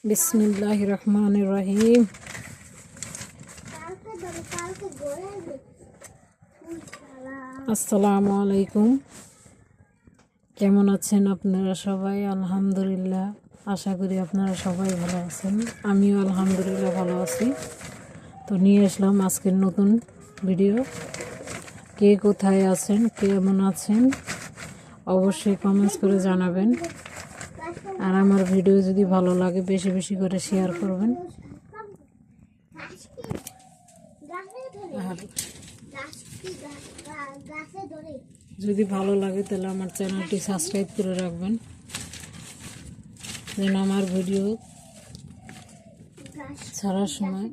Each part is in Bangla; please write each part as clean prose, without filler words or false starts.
बिस्मिल्लाहिर रहमानिर रहीम। আসসালামু আলাইকুম। কেমন আছেন আপনারা সবাই? আলহামদুলিল্লাহ, আশা করি আপনারা সবাই ভালো আছেন। আমিও আলহামদুলিল্লাহ ভালো আছি। তো নিয়ে আসলাম আজকের নতুন ভিডিও। কে কোথায় আছেন, কেমন আছেন অবশ্যই কমেন্টস করে জানাবেন। আর আমার ভিডিও যদি ভালো লাগে বেশি বেশি করে শেয়ার করবেন। আর যদি ভালো লাগে তাহলে আমার চ্যানেলটি সাবস্ক্রাইব করে রাখবেন, যেন আমার ভিডিও ছাড়ার সময়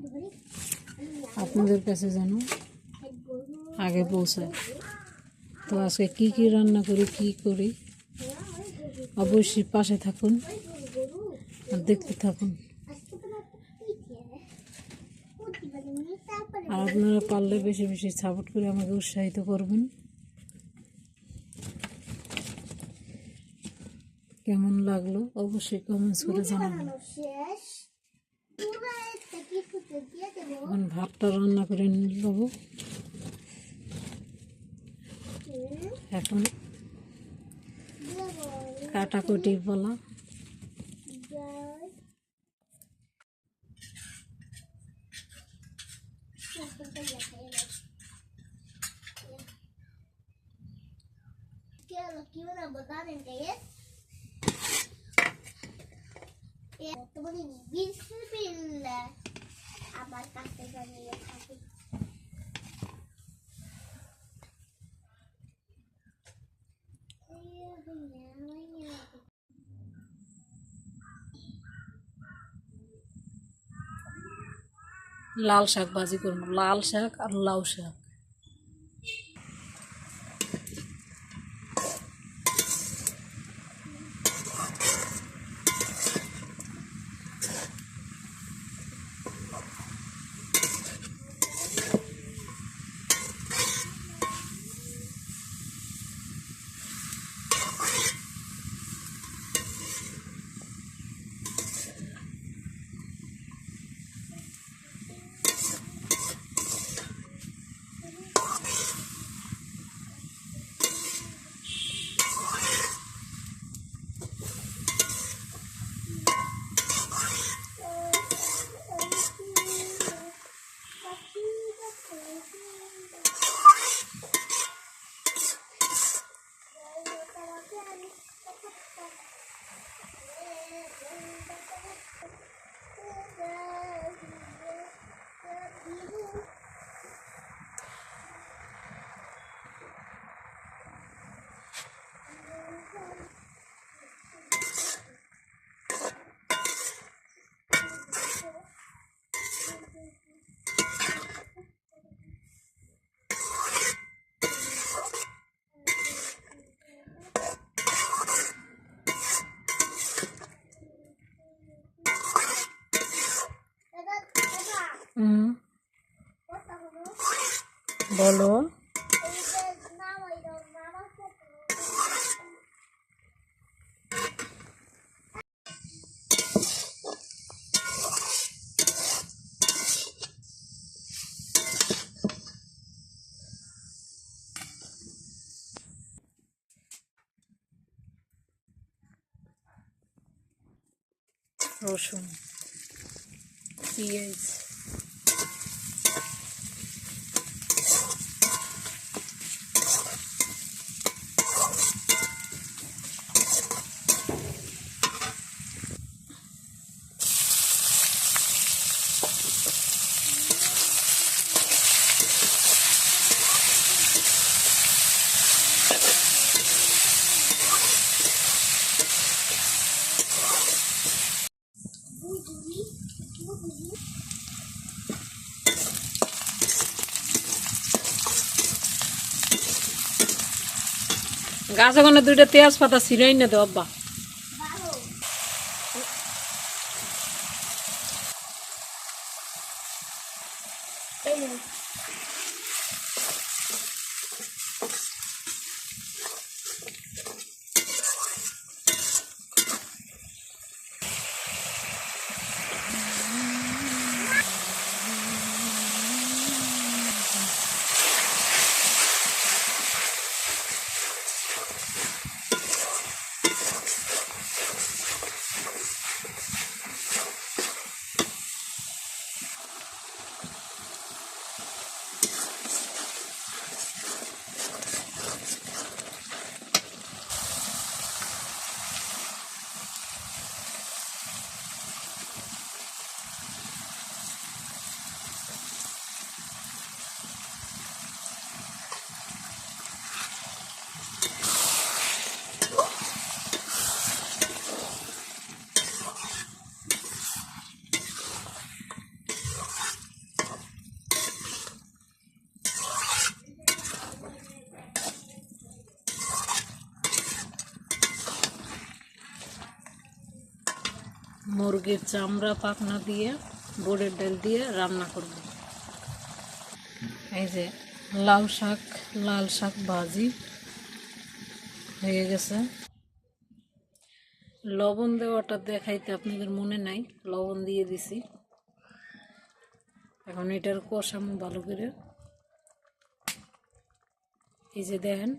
আপনাদের কাছে যেন আগে পৌঁছায়। তো আজকে কি কি রান্না করি, কি করি অবশ্যই পাশে থাকুন আর দেখতে থাকুন। আর আপনারা পারলে বেশি বেশি সাপোর্ট করে আমাকে উৎসাহিত করবেন। কেমন লাগলো অবশ্যই কমেন্টস করে জানাবেন। এখন ভাতটা রান্না করে নেব। এখন কাটাকুটি বলা। আমার কাছে জানিয়ে থাকি লাল শাক ভাজি করব, লাল শাক আর লাউ শাক। বলো। রসুন, পেঁয়াজ, গাছ ওখানে দুইটা তেজ পাতা ছিঁড়াই না দে আব্বা। মুরগির চামড়া পাখনা দিয়ে বোরের ডাল দিয়ে রান্না করব। এই যে লাল শাক ভাজি হয়ে গেছে। লবণ দেওয়াটা দেখাইতে আপনাদের মনে নাই, লবণ দিয়ে দিছি। এখন এটার কষামো ভালো করে। এই যে দেখেন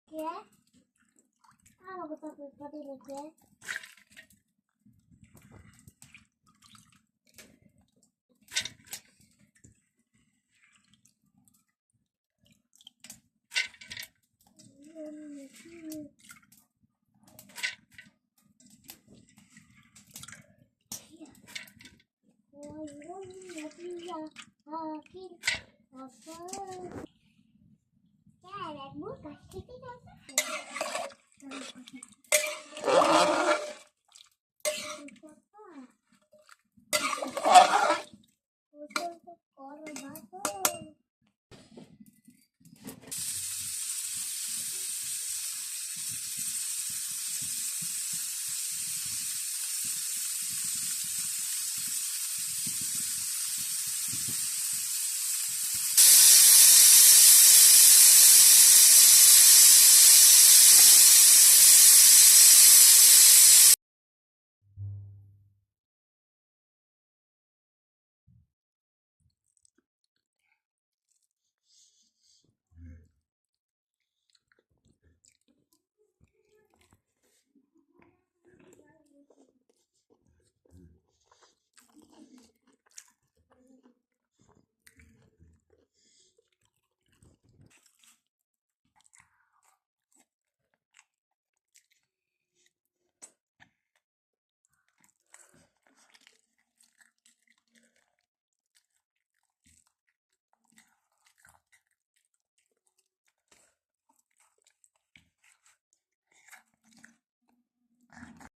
¿Qué? Ah, lo que está por ¿qué? Aquí.